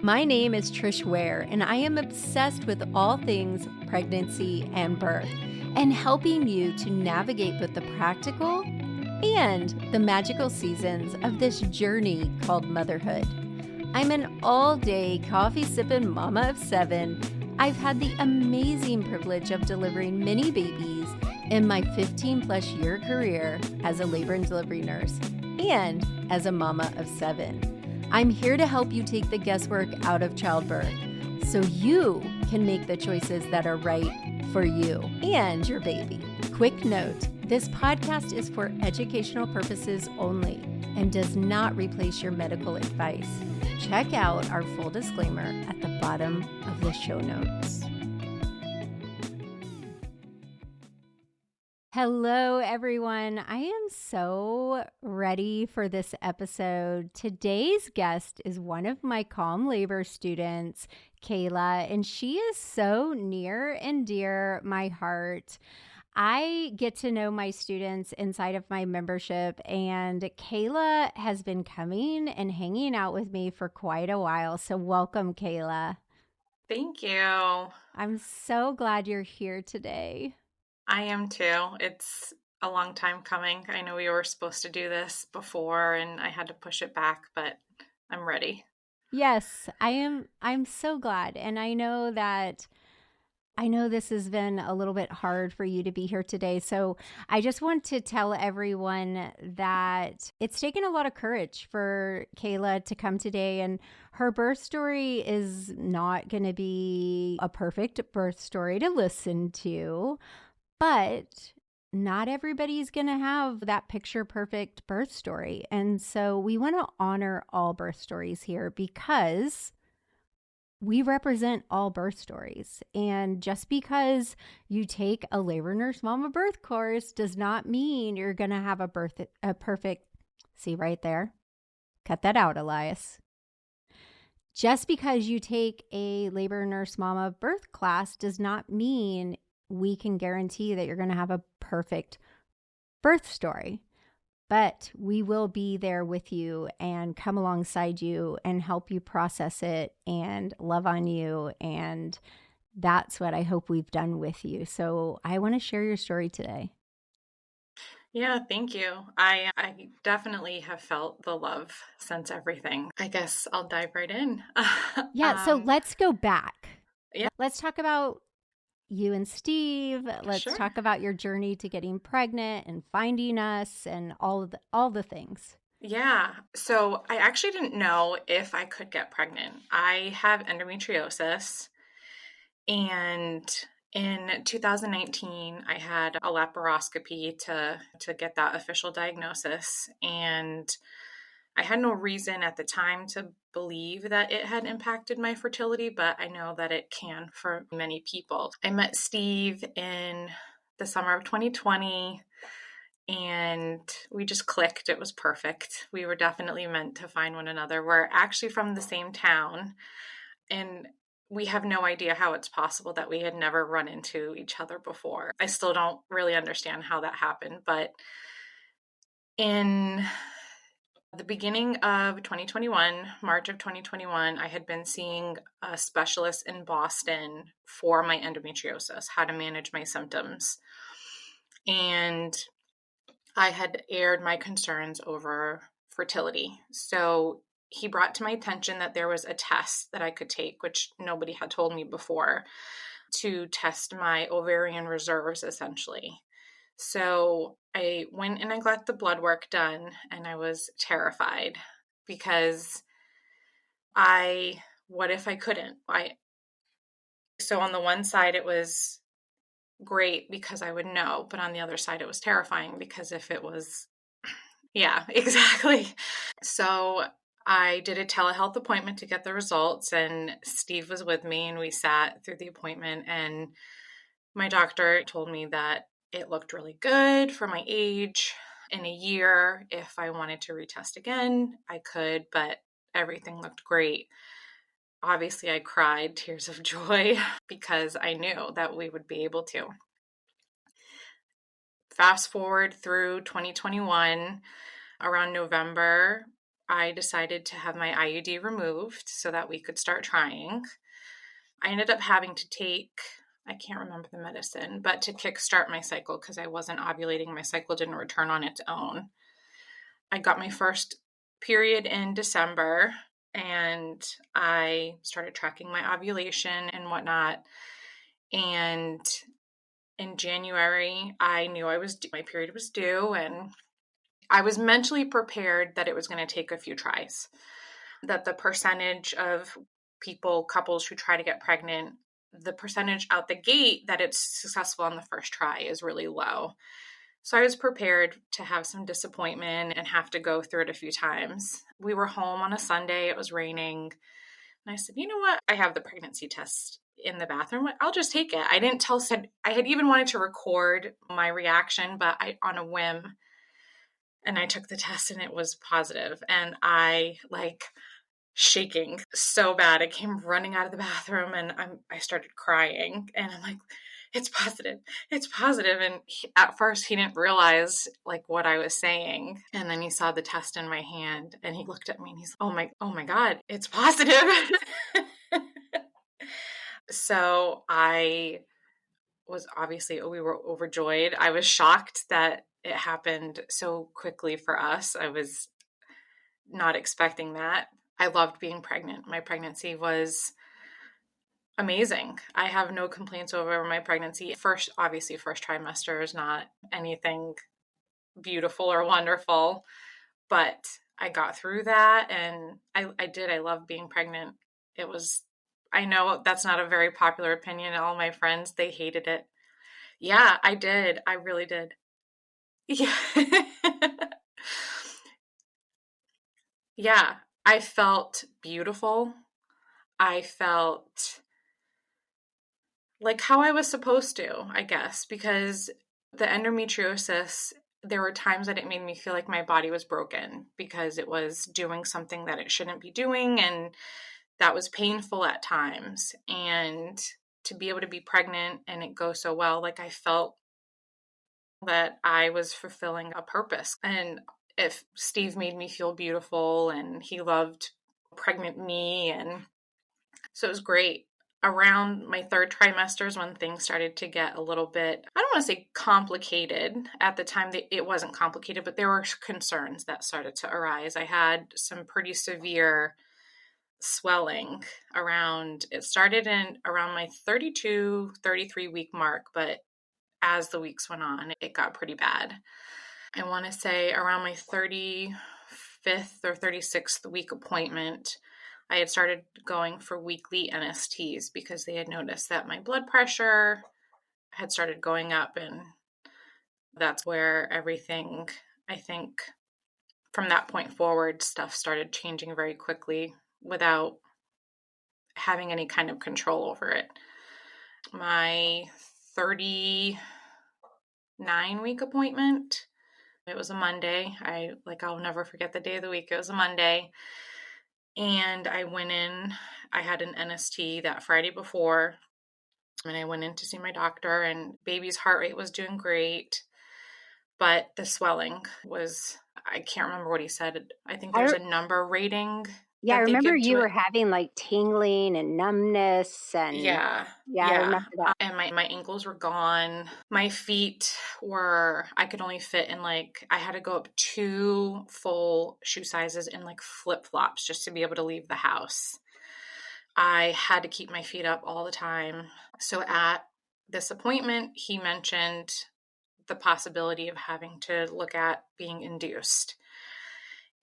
My name is Trish Ware, and I am obsessed with all things pregnancy and birth, and helping you to navigate both the practical and the magical seasons of this journey called motherhood. I'm an all-day coffee-sipping mama of 7. I've had the amazing privilege of delivering many babies in my 15-plus year career as a labor and delivery nurse and as a mama of 7. I'm here to help you take the guesswork out of childbirth so you can make the choices that are right for you and your baby. Quick note, this podcast is for educational purposes only and does not replace your medical advice. Check out our full disclaimer at the bottom of the show notes. Hello, everyone. I am so ready for this episode. Today's guest is one of my Calm Labor students, Kayla, and she is so near and dear my heart. I get to know my students inside of my membership, and Kayla has been coming and hanging out with me for quite a while. So welcome, Kayla. Thank you. I'm so glad you're here today. I am too. It's a long time coming. I know we were supposed to do this before and I had to push it back, but I'm ready. Yes, I am. I'm so glad. And I know this has been a little bit hard for you to be here today. So I just want to tell everyone that it's taken a lot of courage for Kayla to come today. And her birth story is not going to be a perfect birth story to listen to, but not everybody's going to have that picture perfect birth story. And so we want to honor all birth stories here because we represent all birth stories. And just because you take a labor nurse mama birth course does not mean you're going to have a perfect, see right there? Cut that out, Elias. Just because you take a labor nurse mama birth class does not mean we can guarantee that you're going to have a perfect birth story. But we will be there with you and come alongside you and help you process it and love on you. And that's what I hope we've done with you. So I want to share your story today. Yeah, thank you. I definitely have felt the love since everything. I guess I'll dive right in. Yeah, so let's go back. Yeah. Let's talk about you and Steve. Let's Sure. talk about your journey to getting pregnant and finding us and all the things. Yeah. So I actually didn't know if I could get pregnant. I have endometriosis. And in 2019, I had a laparoscopy to get that official diagnosis. And I had no reason at the time to believe that it had impacted my fertility, but I know that it can for many people. I met Steve in the summer of 2020 and we just clicked. It was perfect. We were definitely meant to find one another. We're actually from the same town. And we have no idea how it's possible that we had never run into each other before. I still don't really understand how that happened, but in the beginning of 2021, March of 2021, I had been seeing a specialist in Boston for my endometriosis, how to manage my symptoms. And I had aired my concerns over fertility. So he brought to my attention that there was a test that I could take, which nobody had told me before, to test my ovarian reserves, essentially. So I went and I got the blood work done, and I was terrified because what if I couldn't? So on the one side, it was great because I would know, but on the other side, it was terrifying because if it was, yeah, exactly. So I did a telehealth appointment to get the results, and Steve was with me, and we sat through the appointment, and my doctor told me that it looked really good for my age. In a year, if I wanted to retest again, I could, but everything looked great. Obviously, I cried tears of joy because I knew that we would be able to. Fast forward through 2021, around November, I decided to have my IUD removed so that we could start trying. I ended up having to take, I can't remember the medicine, but to kickstart my cycle because I wasn't ovulating. My cycle didn't return on its own. I got my first period in December and I started tracking my ovulation and whatnot. And in January, I knew my period was due, and I was mentally prepared that it was going to take a few tries, that the percentage of couples who try to get pregnant, the percentage out the gate that it's successful on the first try is really low. So I was prepared to have some disappointment and have to go through it a few times. We were home on a Sunday, it was raining, and I said, you know what? I have the pregnancy test in the bathroom. I'll just take it. I didn't tell Sid. I had even wanted to record my reaction, but on a whim, and I took the test and it was positive. And I shaking so bad. I came running out of the bathroom and I started crying and I'm like, it's positive. It's positive. And at first he didn't realize what I was saying. And then he saw the test in my hand and he looked at me and he's, oh my God, it's positive. So we were overjoyed. I was shocked that it happened so quickly for us. I was not expecting that. I loved being pregnant. My pregnancy was amazing. I have no complaints over my pregnancy. First trimester is not anything beautiful or wonderful, but I got through that and I did. I love being pregnant. I know that's not a very popular opinion. All my friends, they hated it. Yeah, I did. I really did. Yeah. Yeah. I felt beautiful. I felt like how I was supposed to, I guess, because the endometriosis, there were times that it made me feel like my body was broken because it was doing something that it shouldn't be doing. And that was painful at times. And to be able to be pregnant and it go so well, I felt that I was fulfilling a purpose. And if Steve made me feel beautiful and he loved pregnant me, and so it was great. Around my third trimester is when things started to get a little bit, I don't want to say complicated. At the time, it wasn't complicated, but there were concerns that started to arise. I had some pretty severe swelling it started in around my 32, 33 week mark, but as the weeks went on, it got pretty bad. I want to say around my 35th or 36th week appointment, I had started going for weekly NSTs because they had noticed that my blood pressure had started going up. And that's where everything, I think, from that point forward, stuff started changing very quickly without having any kind of control over it. My 39-week appointment, it was a Monday. I'll never forget the day of the week. It was a Monday. And I went in, I had an NST that Friday before, and I went in to see my doctor, and baby's heart rate was doing great, but the swelling was, I can't remember what he said. I think there's a number rating Yeah, I that they remember give to you were it. having tingling and numbness and Yeah. yeah, I Yeah. remember that. And my ankles were gone. My feet I could only fit in I had to go up 2 full shoe sizes in flip flops just to be able to leave the house. I had to keep my feet up all the time. So at this appointment, he mentioned the possibility of having to look at being induced.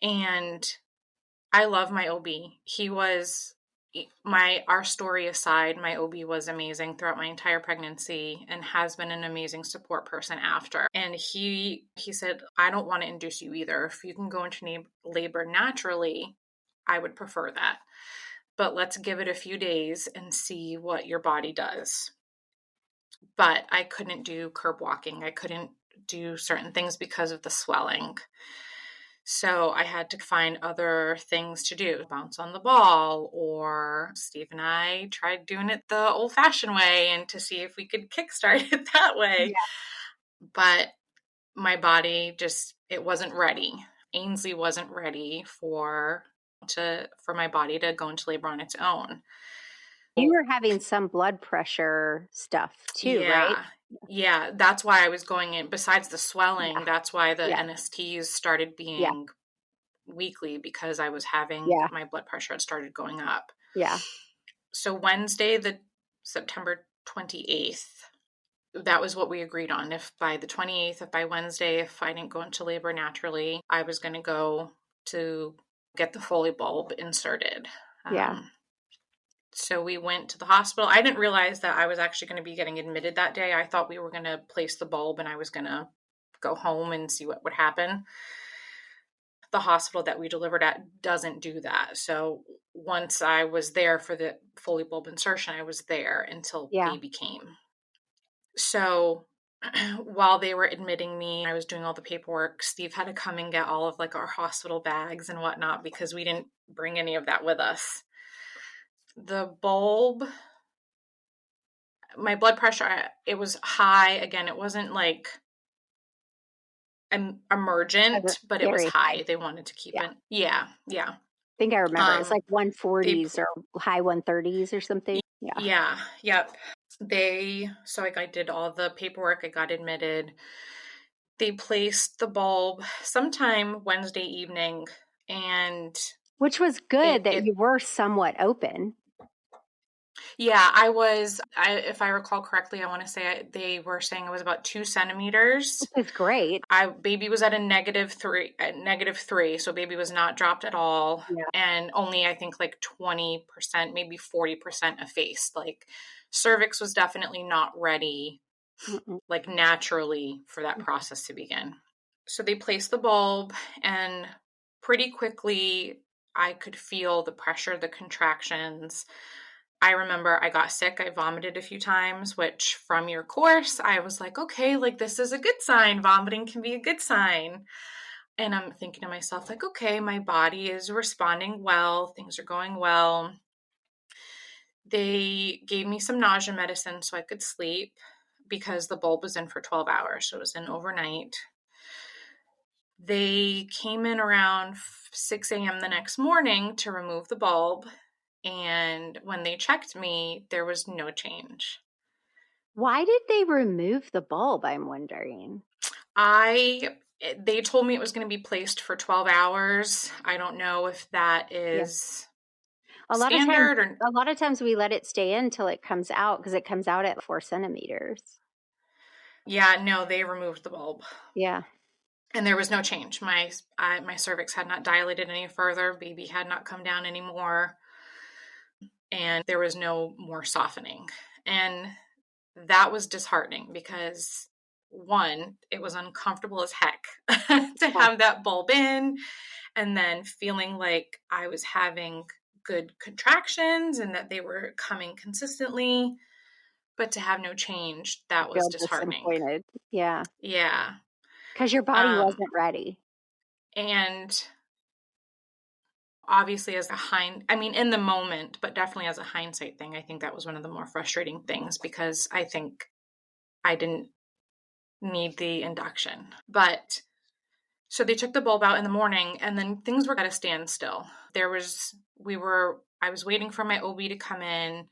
And I love my OB. Our story aside, my OB was amazing throughout my entire pregnancy and has been an amazing support person after. And he said, I don't want to induce you either. If you can go into labor naturally, I would prefer that. But let's give it a few days and see what your body does. But I couldn't do curb walking. I couldn't do certain things because of the swelling. So I had to find other things to do, bounce on the ball, or Steve and I tried doing it the old fashioned way and to see if we could kickstart it that way. Yeah. But my body it wasn't ready. Ainsley wasn't ready for my body to go into labor on its own. You were having some blood pressure stuff too, right? Yeah. Yeah, that's why I was going in. Besides the swelling, Yeah. that's why the Yeah. NSTs started Yeah. being weekly, because I was having Yeah. my blood pressure had started going up. Yeah. So Wednesday, the September 28th, that was what we agreed on. If by the 28th, if by Wednesday, if I didn't go into labor naturally, I was going to go to get the Foley bulb inserted. Yeah. So we went to the hospital. I didn't realize that I was actually going to be getting admitted that day. I thought we were going to place the bulb and I was going to go home and see what would happen. The hospital that we delivered at doesn't do that. So once I was there for the Foley bulb insertion, I was there until Yeah. baby came. So while they were admitting me, I was doing all the paperwork. Steve had to come and get all of like our hospital bags and whatnot because we didn't bring any of that with us. The bulb, my blood pressure, it was high. Again, it wasn't like emergent, but it was Very high. high. They wanted to keep Yeah. it. Yeah, yeah. I think I remember. It's like They 140s or high 130s or something. Yeah. Yeah, yep. So I did all the paperwork, I got admitted. They placed the bulb sometime Wednesday evening, and Which was good that it you were somewhat open. yeah, if I recall correctly, I want to say they were saying it was about 2 centimeters. Which is great. Baby was at -3, so baby was not dropped at all, Yeah. and only I think like 20%, maybe 40% effaced. Like cervix was definitely not ready, Mm-mm. like naturally, for that process to begin. So they placed the bulb, and pretty quickly I could feel the pressure, the contractions. I remember I got sick. I vomited a few times, which from your course, I was like, okay, like this is a good sign. Vomiting can be a good sign. And I'm thinking to myself, like, okay, my body is responding well. Things are going well. They gave me some nausea medicine so I could sleep because the bulb was in for 12 hours. So it was in overnight. They came in around 6 a.m. the next morning to remove the bulb. And when they checked me, there was no change. Why did they remove the bulb? I'm wondering. They told me it was going to be placed for 12 hours. I don't know if that Yeah. is A standard or lot of times we let it stay in until it comes out because it comes out at 4 centimeters. yeah, no, they removed the bulb. Yeah. And there was no change. My cervix had not dilated any further. Baby had not come down anymore. And there was no more softening. And that was disheartening because, one, it was uncomfortable as heck to Yeah. have that bulb in, and then feeling like I was having good contractions and that they were coming consistently, but to have no change, I that was feel disheartening. disappointed. Yeah. Yeah. Because your body Um, wasn't ready. and obviously in the moment, but definitely as a hindsight thing, I think that was one of the more frustrating things because I think I didn't need the induction. But so they took the bulb out in the morning and then things were at a standstill. I was waiting for my OB to come in.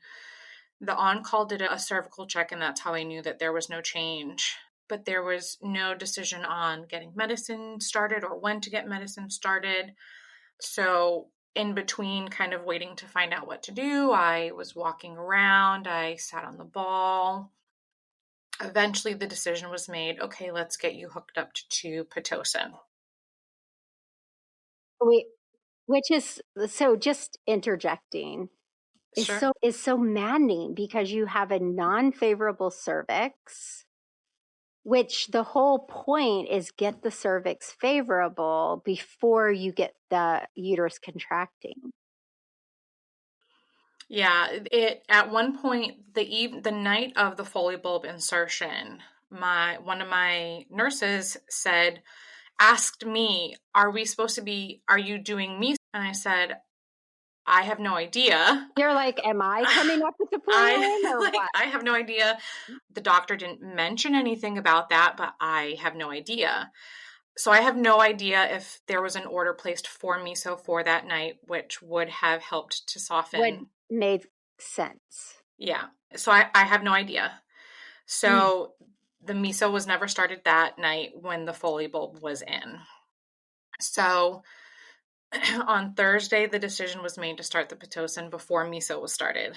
The on-call did a cervical check, and that's how I knew that there was no change. But there was no decision on getting medicine started or when to get medicine started. So in between kind of waiting to find out what to do, I was walking around, I sat on the ball. Eventually the decision was made, okay, let's get you hooked up to Pitocin. We, which is so just interjecting Sure. is so maddening because you have a non-favorable cervix, which the whole point is get the cervix favorable before you get the uterus contracting. Yeah, it at one point the night of the Foley bulb insertion, my one of my nurses asked me, are you doing me?" And I said, "I have no idea." You're like, am I coming up with the plan or what? I have no idea. The doctor didn't mention anything about that, but I have no idea. So I have no idea if there was an order placed for miso for that night, which would have helped to Would soften. made sense. Yeah. So I have no idea. Mm. So the miso was never started that night when the Foley bulb was in. So on Thursday, the decision was made to start the Pitocin before miso was started.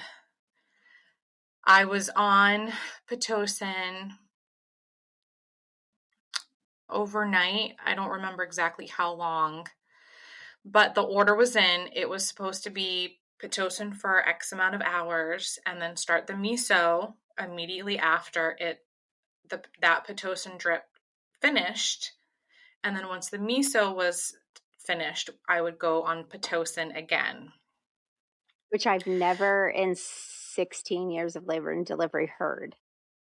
I was on Pitocin overnight. I don't remember exactly how long, but the order was in. It was supposed to be Pitocin for X amount of hours and then start the miso immediately after that Pitocin drip finished. And then once the miso was finished, I would go on Pitocin again. Which I've never in 16 years of labor and delivery heard.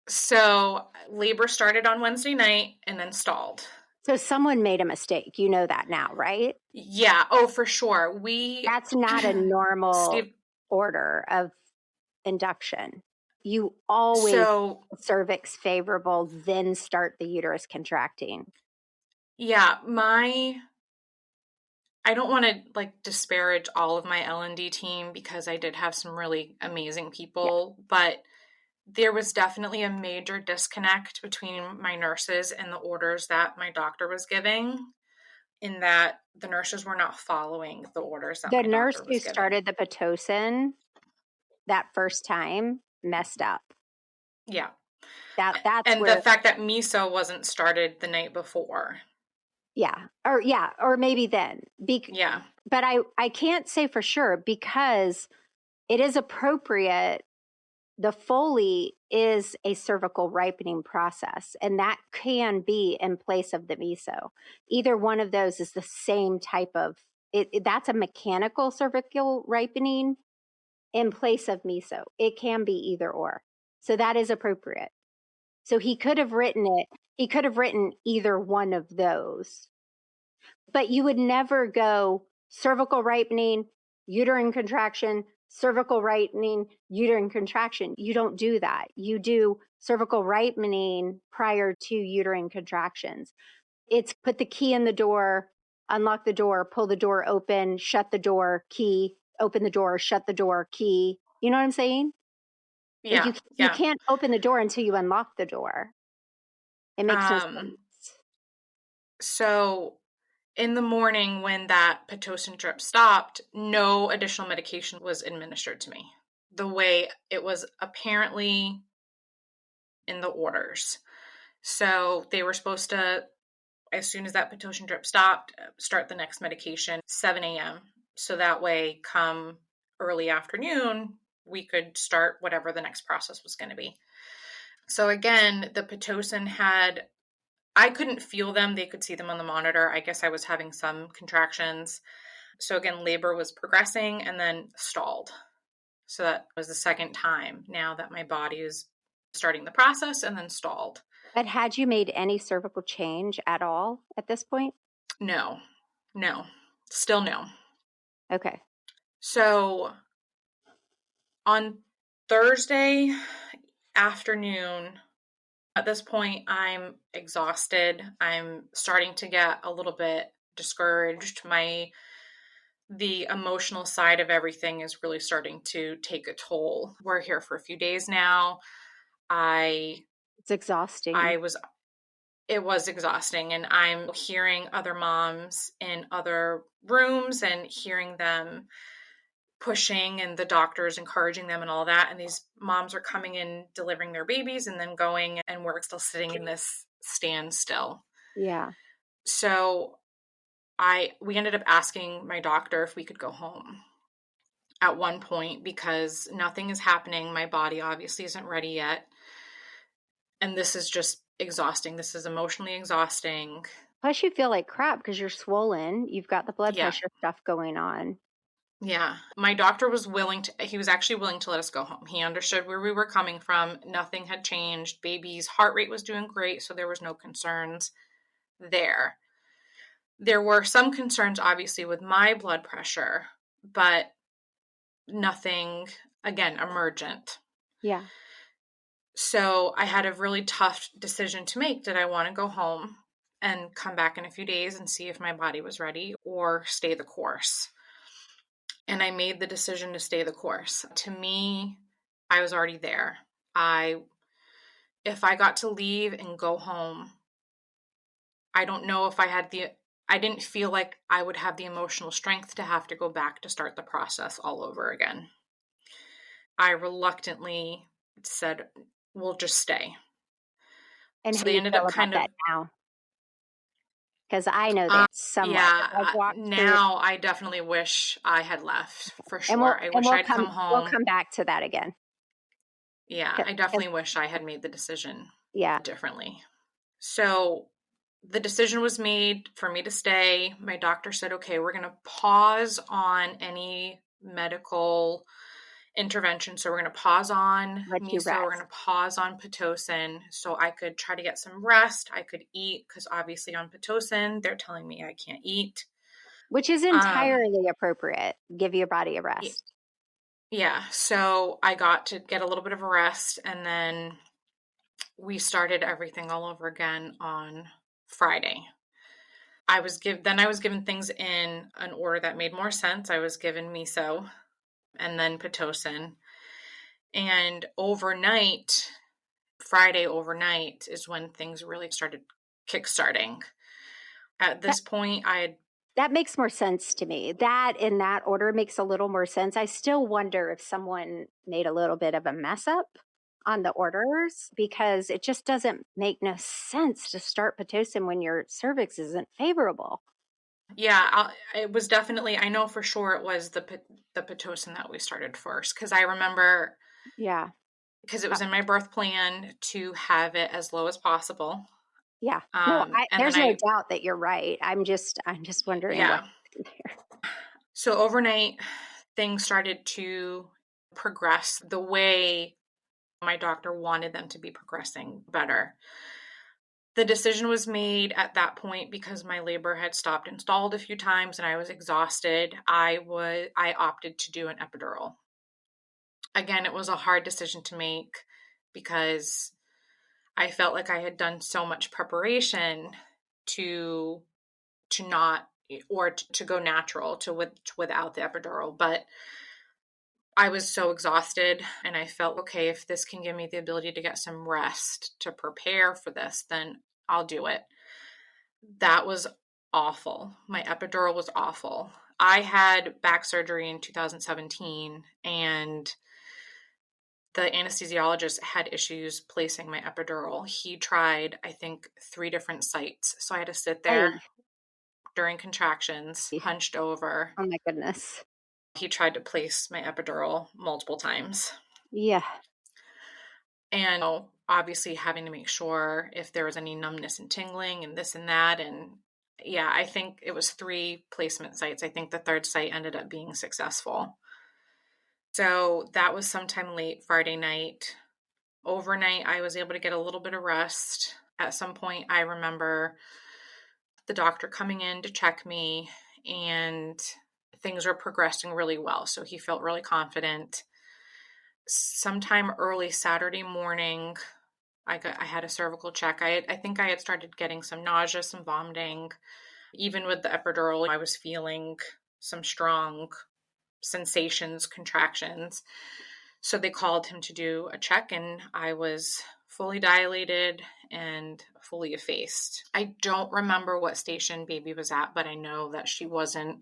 So labor started on Wednesday night and then stalled. So someone made a mistake. You know that now, right? Yeah. Oh, for sure. That's not a normal Steve, order of induction. You always so cervix favorable, then start the uterus contracting. yeah, I don't want to like disparage all of my L&D team because I did have some really amazing Yeah. people, but there was definitely a major disconnect between my nurses and the orders that my doctor was giving, in that the nurses were not following the orders that The my nurse doctor who was giving. started the Pitocin that first time messed up. Yeah. That's And the where, fact that miso wasn't started the night before. or maybe then. Yeah. But I can't say for sure because it is appropriate. The Foley is a cervical ripening process, and that can be in place of the miso. Either one of those is the same type of that's a mechanical cervical ripening in place of miso. It can be either or. So that is appropriate. So he could have written it, he could have written either one of those. But you would never go cervical ripening, uterine contraction, cervical ripening, uterine contraction. You don't do that. You do cervical ripening prior to uterine contractions. It's put the key in the door, unlock the door, pull the door open, shut the door, key, open the door, shut the door, key. You know what I'm saying? Like Yeah. you Yeah. can't open the door until you unlock the door. It makes no Um, sense. so in the morning when that Pitocin drip stopped, no additional medication was administered to me the way it was apparently in the orders. So they were supposed to, as soon as that Pitocin drip stopped, start the next medication 7 a.m. So that way, come early afternoon, we could start whatever the next process was going to be. So again, the Pitocin had, I couldn't feel them. They could see them on the monitor. I guess I was having some contractions. So again, labor was progressing and then stalled. So that was the second time now that my body is starting the process and then stalled. But had you made any cervical change at all at this point? No, no, still no. Okay. So on Thursday afternoon, at this point, I'm exhausted. I'm starting to get a little bit discouraged. The emotional side of everything is really starting to take a toll. We're here for a few days now. I It's exhausting. I was it was exhausting, and I'm hearing other moms in other rooms and hearing them pushing and the doctors encouraging them and all that, and these moms are coming in delivering their babies and then going, and we're still sitting in this standstill. Yeah. So we ended up asking my doctor if we could go home at one point because nothing is happening. My body obviously isn't ready yet, and this is just exhausting. This is emotionally exhausting. Plus, you feel like crap because you're swollen. You've got the blood Yeah. pressure stuff going on. Yeah. My doctor was he was actually willing to let us go home. He understood where we were coming from. Nothing had changed. Baby's heart rate was doing great, so there was no concerns there. There were some concerns, obviously, with my blood pressure, but nothing, again, emergent. Yeah. So I had a really tough decision to make. Did I want to go home and come back in a few days and see if my body was ready or stay the course. And I made the decision to stay the course. To me, I was already there. If I got to leave and go home, I don't know if I didn't feel like I would have the emotional strength to have to go back to start the process all over again. I reluctantly said, we'll just stay. And So how do they you ended feel up about kind of, that now? Because I know that somewhat. I've yeah, walked through, now I definitely wish I had left for and sure. I wish I'd come we'll home. come back to that again. Yeah, I 'Cause- definitely wish I had made the decision yeah, differently. So the decision was made for me to stay. My doctor said, okay, we're going to pause on any medical intervention. So we're going to pause on let you miso, we're going rest, to pause on Pitocin so I could try to get some rest. I could eat because obviously on Pitocin, they're telling me I can't eat. which is Um, entirely appropriate. Give your body a y- rest. yeah, so I got to get a little bit of a rest, and then we started everything all over again on Friday. I was given things in an order that made more sense. I was given miso and then Pitocin. And overnight, Friday overnight is when things really started kickstarting. At That this point, I had, that makes more sense to me. That in that order makes a little more sense. I still wonder if someone made a little bit of a mess up on the orders because it just doesn't make no sense to start Pitocin when your cervix isn't favorable. yeah, it was definitely, I know for sure it was the Pitocin that we started first because I remember, Yeah. because it Uh, was in my birth plan to have it as low as possible. yeah. No, And then there's no doubt that you're right. I'm just wondering what yeah. happened there. So overnight, things started to progress the way my doctor wanted them to be progressing better. The decision was made at that point because my labor had stopped and stalled a few times and I was exhausted. I opted to do an epidural. Again, it was a hard decision to make because I felt like I had done so much preparation to not or to go natural without the epidural, but I was so exhausted and I felt, okay, if this can give me the ability to get some rest to prepare for this, then I'll do it. That was awful. My epidural was awful. I had back surgery in 2017 and the anesthesiologist had issues placing my epidural. He tried, I think, 3 different sites. So I had to sit Hey, there during contractions, hunched over. oh my goodness. He tried to place my epidural multiple times. Yeah. And obviously having to make sure if there was any numbness and tingling and this and that. And yeah, I think it was 3 placement sites. I think the third site ended up being successful. So that was sometime late Friday night. Overnight, I was able to get a little bit of rest. At some point, I remember the doctor coming in to check me, and things were progressing really well. So he felt really confident. Sometime early Saturday morning, I had a cervical check. I think I had started getting some nausea, some vomiting. Even with the epidural, I was feeling some strong sensations, contractions. So they called him to do a check, and I was fully dilated and fully effaced. I don't remember what station baby was at, but I know that she wasn't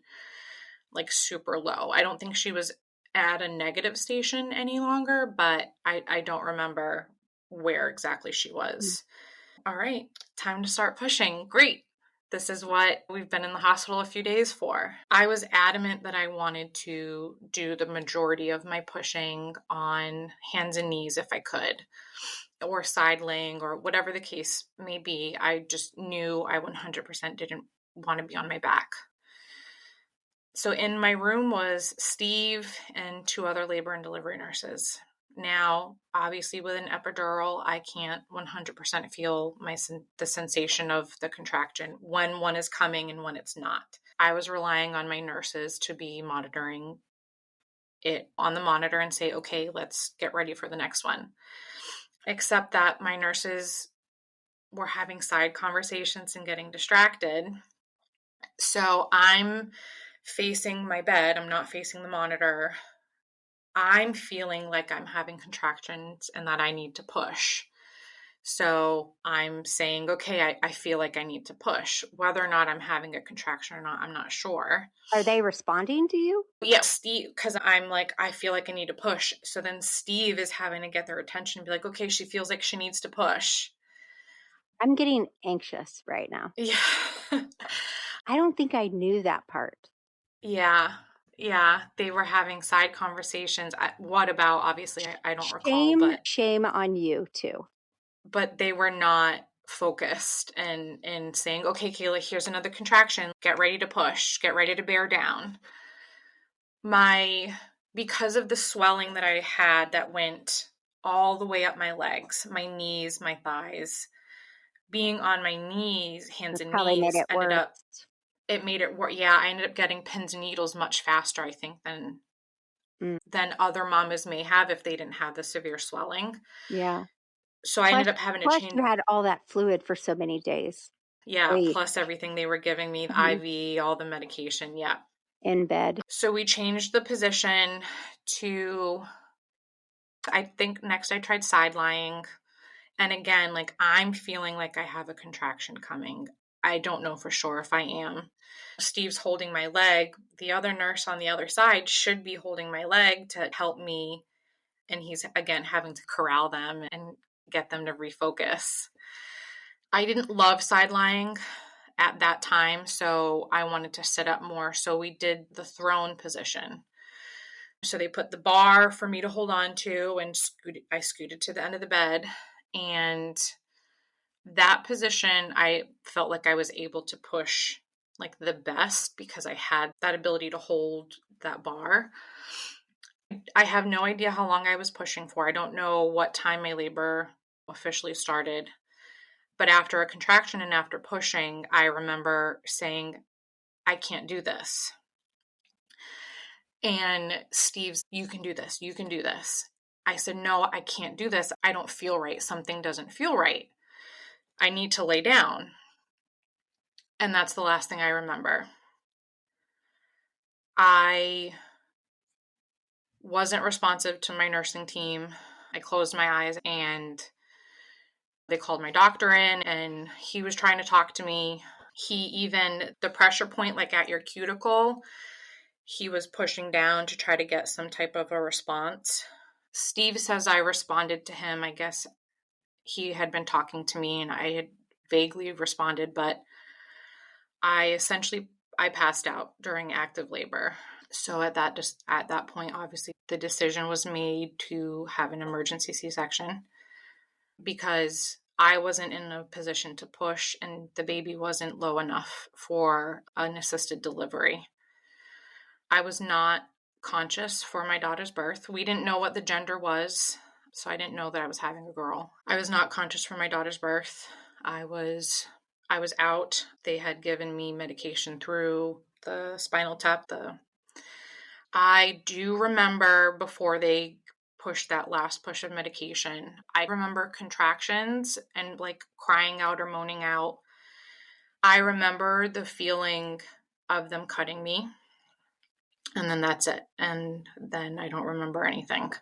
like super low. I don't think she was at a negative station any longer, but I don't remember where exactly she was. All right, time to start pushing. Great. This is what we've been in the hospital a few days for. I was adamant that I wanted to do the majority of my pushing on hands and knees if I could, or side laying, or whatever the case may be. I just knew I 100% didn't want to be on my back. So in my room was Steve and 2 other labor and delivery nurses. Now, obviously, with an epidural, I can't 100% feel the sensation of the contraction when one is coming and when it's not. I was relying on my nurses to be monitoring it on the monitor and say, okay, let's get ready for the next one. Except that my nurses we're having side conversations and getting distracted. So I'm facing my bed. I'm not facing the monitor. I'm feeling like I'm having contractions and that I need to push. So I'm saying, okay, I feel like I need to push. Whether or not I'm having a contraction or not, I'm not sure. Are they responding to you? Yeah, Steve, because I'm like, I feel like I need to push. So then Steve is having to get their attention and be like, okay, she feels like she needs to push. I'm getting anxious right now. Yeah. I don't think I knew that part. Yeah. Yeah. They were having side conversations. What about, obviously, I don't recall, Shame on you too. but they were not focused and saying, okay, Kayla, here's another contraction. Get ready to push, get ready to bear down. Because of the swelling that I had that went all the way up my legs, my knees, my thighs, being on my knees, hands It and probably made knees it worse. it made it work. Yeah, I ended up getting pins and needles much faster, I think, Mm, than other mamas may have if they didn't have the severe swelling. yeah. So I Plus ended up having to plus change. you had all that fluid for so many days. Yeah, Wait. plus everything they were giving me, the Mhm. IV, all the medication. Yeah. In bed. So we changed the position to, I think next I tried side lying. And again, like I'm feeling like I have a contraction coming. I don't know for sure if I am. Steve's holding my leg. The other nurse on the other side should be holding my leg to help me. And he's again having to corral them and get them to refocus. I didn't love side lying at that time, so I wanted to sit up more. So we did the throne position. So they put the bar for me to hold on to, and I scooted to the end of the bed. And that position, I felt like I was able to push like the best because I had that ability to hold that bar. I have no idea how long I was pushing for. I don't know what time my labor officially started. But after a contraction and after pushing, I remember saying, I can't do this. And Steve's, you can do this. You can do this. I said, no, I can't do this. I don't feel right. Something doesn't feel right. I need to lay down. And that's the last thing I remember. I wasn't responsive to my nursing team. I closed my eyes and they called my doctor in and he was trying to talk to me. The pressure point, like at your cuticle, he was pushing down to try to get some type of a response. Steve says I responded to him. I guess he had been talking to me and I had vaguely responded, but I passed out during active labor. So at that point, obviously the decision was made to have an emergency C-section because I wasn't in a position to push and the baby wasn't low enough for an assisted delivery. I was not conscious for my daughter's birth. We didn't know what the gender was, so I didn't know that I was having a girl. I was not conscious for my daughter's birth. I was out. They had given me medication through the spinal tap. I do remember before they pushed that last push of medication, I remember contractions and like crying out or moaning out. I remember the feeling of them cutting me. And then that's it. And then I don't remember anything.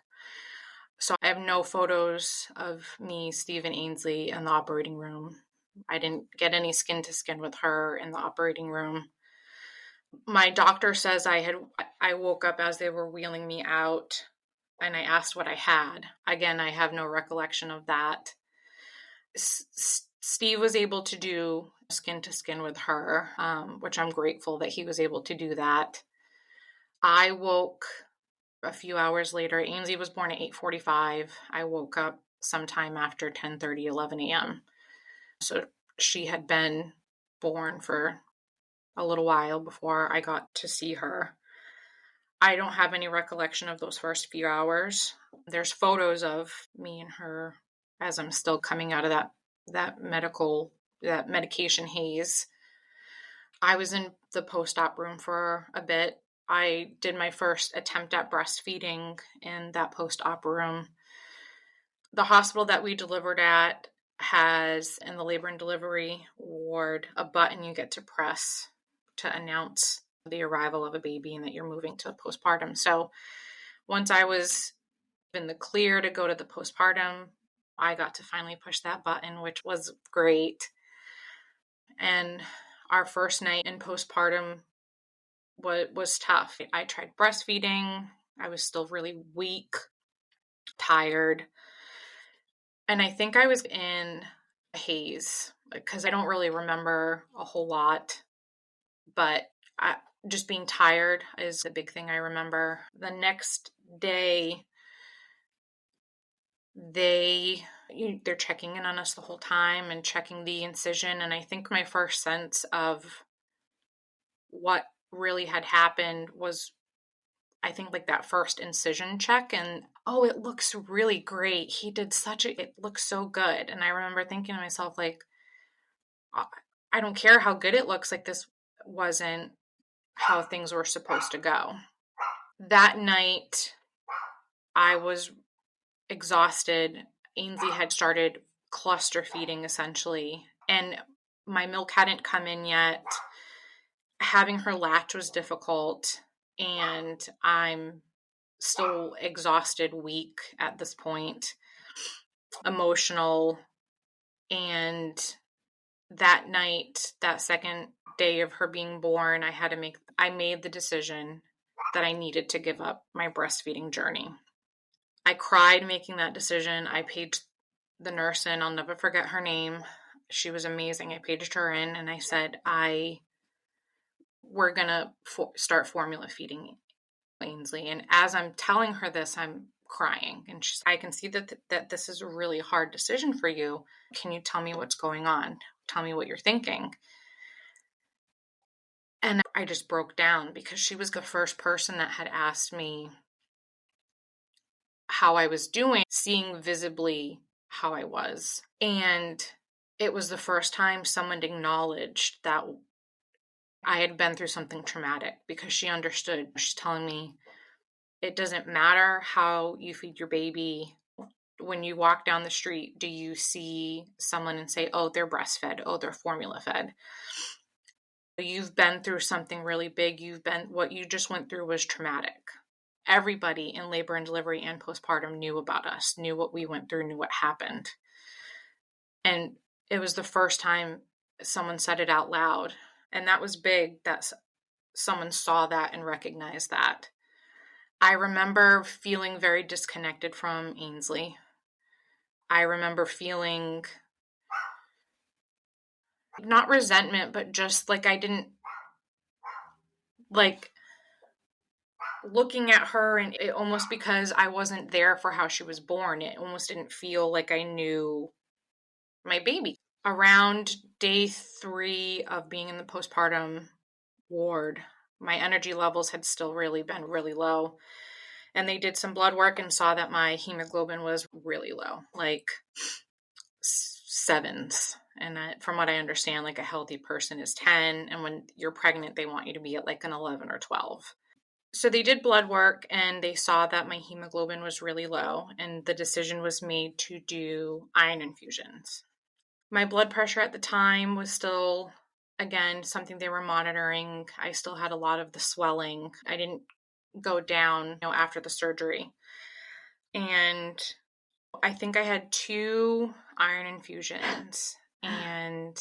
So I have no photos of me, Steve, and Ainsley in the operating room. I didn't get any skin to skin with her in the operating room. My doctor says I woke up as they were wheeling me out and I asked what I had. Again, I have no recollection of that. Steve was able to do skin to skin with her, which I'm grateful that he was able to do that. I woke a few hours later. Ainsley was born at 8:45. I woke up sometime after 10:30, 11 a.m. So she had been born for a little while before I got to see her. I don't have any recollection of those first few hours. There's photos of me and her as I'm still coming out of that medication haze. I was in the post-op room for a bit. I did my first attempt at breastfeeding in that post-op room. The hospital that we delivered at has, in the labor and delivery ward, a button you get to press to announce the arrival of a baby and that you're moving to postpartum. So once I was in the clear to go to the postpartum, I got to finally push that button, which was great. And our first night in postpartum was tough. I tried breastfeeding. I was still really weak, tired. And I think I was in a haze because I don't really remember a whole lot. But just being tired is a big thing I remember. The next day, they're checking in on us the whole time and checking the incision. And I think my first sense of what really had happened was, I think, like that first incision check, and oh, it looks really great. He did it looks so good. And I remember thinking to myself, like, I don't care how good it looks, like this wasn't how things were supposed to go. That night, I was exhausted. Ainsley had started cluster feeding essentially, and my milk hadn't come in yet. Having her latch was difficult, and I'm still exhausted, weak at this point, emotional. And that night, that second day of her being born, I made the decision that I needed to give up my breastfeeding journey. I cried making that decision. I paged the nurse in. I'll never forget her name. She was amazing. I paged her in and I said, we're going to start formula feeding Ainsley. And as I'm telling her this, I'm crying. And I can see that this is a really hard decision for you. Can you tell me what's going on? Tell me what you're thinking. And I just broke down because she was the first person that had asked me how I was doing, seeing visibly how I was. And it was the first time someone acknowledged that I had been through something traumatic, because she understood. She's telling me, it doesn't matter how you feed your baby. When you walk down the street, do you see someone and say, oh, they're breastfed, oh, they're formula fed? You've been through something really big. What you just went through was traumatic. Everybody in labor and delivery and postpartum knew about us, knew what we went through, knew what happened. And it was the first time someone said it out loud. And that was big, that someone saw that and recognized that. I remember feeling very disconnected from Ainsley. I remember feeling not resentment, but just like I didn't, like, looking at her, and it almost, because I wasn't there for how she was born, it almost didn't feel like I knew my baby. Around day 3 of being in the postpartum ward, my energy levels had still really been really low. And they did some blood work and saw that my hemoglobin was really low, like 7s. And from what I understand, like a healthy person is 10. And when you're pregnant, they want you to be at like an 11 or 12. So they did blood work and they saw that my hemoglobin was really low. And the decision was made to do iron infusions. My blood pressure at the time was still, again, something they were monitoring. I still had a lot of the swelling. I didn't go down, after the surgery. And I think I had 2 iron infusions, and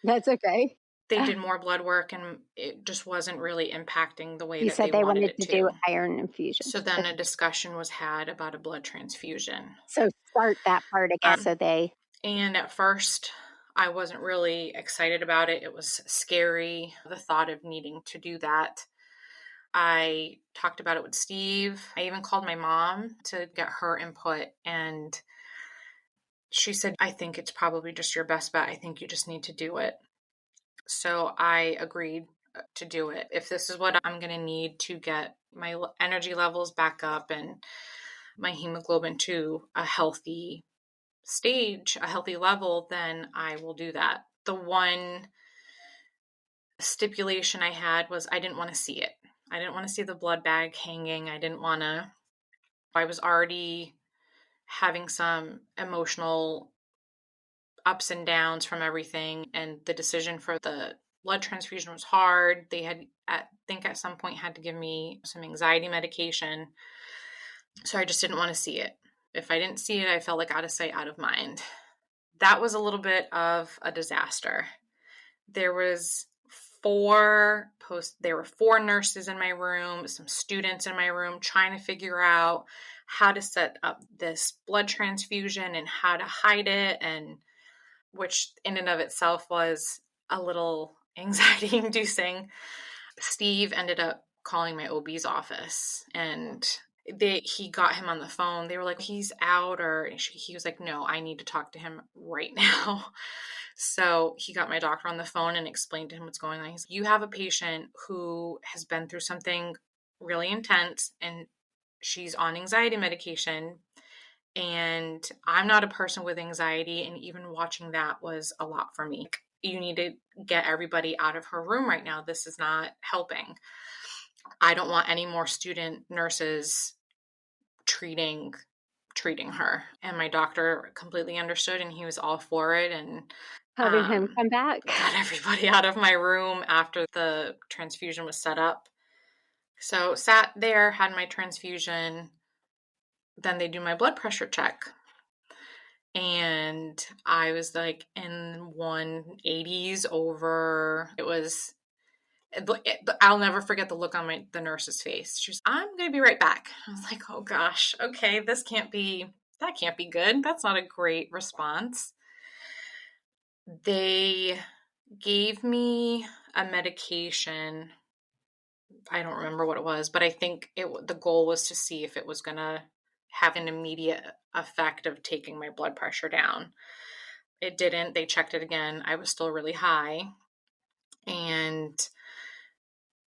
That's okay. they did more blood work and it just wasn't really impacting the way You that they said they wanted wanted it to do to. iron infusions. So then Okay. a discussion was had about a blood transfusion. So start that part again. And at first, I wasn't really excited about it. It was scary, the thought of needing to do that. I talked about it with Steve. I even called my mom to get her input, and she said, I think it's probably just your best bet. I think you just need to do it. So I agreed to do it. If this is what I'm going to need to get my energy levels back up and my hemoglobin to a healthy stage, a healthy level, then I will do that. The one stipulation I had was I didn't want to see it. I didn't want to see the blood bag hanging. I was already having some emotional ups and downs from everything. And the decision for the blood transfusion was hard. They had, I think at some point, had to give me some anxiety medication. So I just didn't want to see it. If I didn't see it, I felt like out of sight, out of mind. That was a little bit of a disaster. There was there were 4 nurses in my room, some students in my room trying to figure out how to set up this blood transfusion and how to hide it, and which in and of itself was a little anxiety inducing. Steve ended up calling my OB's office, and he got him on the phone. They were like, he's out, or he was like, no, I need to talk to him right now. So he got my doctor on the phone and explained to him what's going on. He's like, you have a patient who has been through something really intense, and she's on anxiety medication. And I'm not a person with anxiety, and even watching that was a lot for me. You need to get everybody out of her room right now. This is not helping. I don't want any more student nurses treating her. And my doctor completely understood, and he was all for it, and Having him come back. got everybody out of my room after the transfusion was set up. So sat there, had my transfusion. Then they do my blood pressure check. And I was like in 180s over. I'll never forget the look on the nurse's face. She's, I'm going to be right back. I was like, oh gosh, okay, that can't be good. That's not a great response. They gave me a medication. I don't remember what it was, but I think the goal was to see if it was going to have an immediate effect of taking my blood pressure down. It didn't. They checked it again. I was still really high. And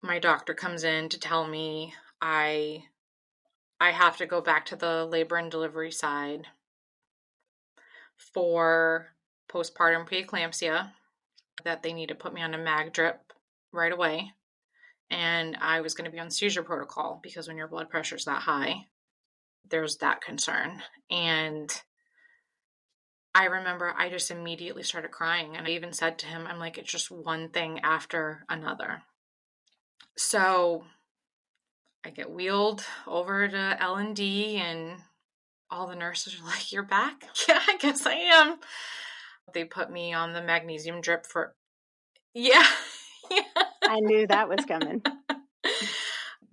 my doctor comes in to tell me I have to go back to the labor and delivery side for postpartum preeclampsia, that they need to put me on a mag drip right away. And I was going to be on seizure protocol because when your blood pressure is that high, there's that concern. And I remember I just immediately started crying. And I even said to him, I'm like, it's just one thing after another. So I get wheeled over to L&D, and all the nurses are like, you're back? Yeah, I guess I am. They put me on the magnesium drip for, yeah. I knew that was coming.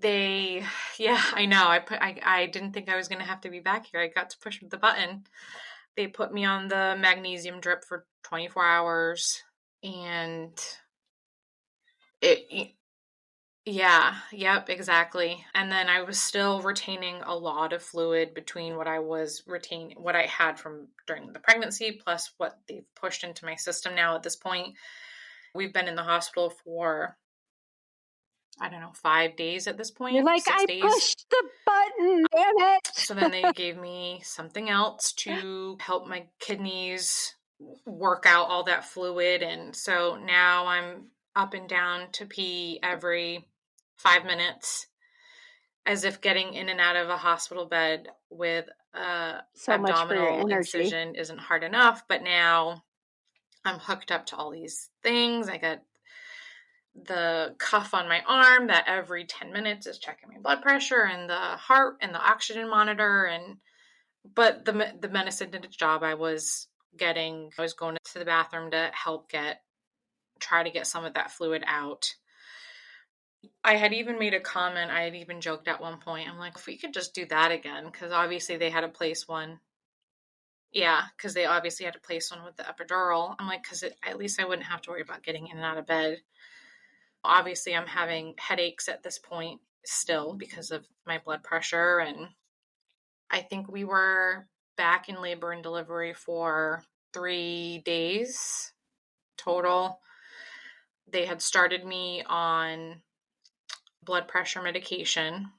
I know. I didn't think I was going to have to be back here. I got to push the button. They put me on the magnesium drip for 24 hours, and yep, exactly. And then I was still retaining a lot of fluid between what I had from during the pregnancy, plus what they've pushed into my system now at this point. We've been in the hospital for, I don't know, 5 days at this point. You're like, 6 I days. pushed the button, damn it. So then they gave me something else to help my kidneys work out all that fluid. And so now I'm up and down to pee every 5 minutes, as if getting in and out of a hospital bed with So much for your abdominal energy. incision isn't hard enough. But now I'm hooked up to all these things. I got the cuff on my arm that every 10 minutes is checking my blood pressure and the heart and the oxygen monitor. But the medicine did its job. I was going to the bathroom to help try to get some of that fluid out. I had even made a comment. I had even joked at one point. I'm like, if we could just do that again, because obviously they had to place one. Yeah, because they obviously had to place one with the epidural. I'm like, because at least I wouldn't have to worry about getting in and out of bed. Obviously, I'm having headaches at this point still because of my blood pressure. And I think we were back in labor and delivery for 3 days total. They had started me on blood pressure medication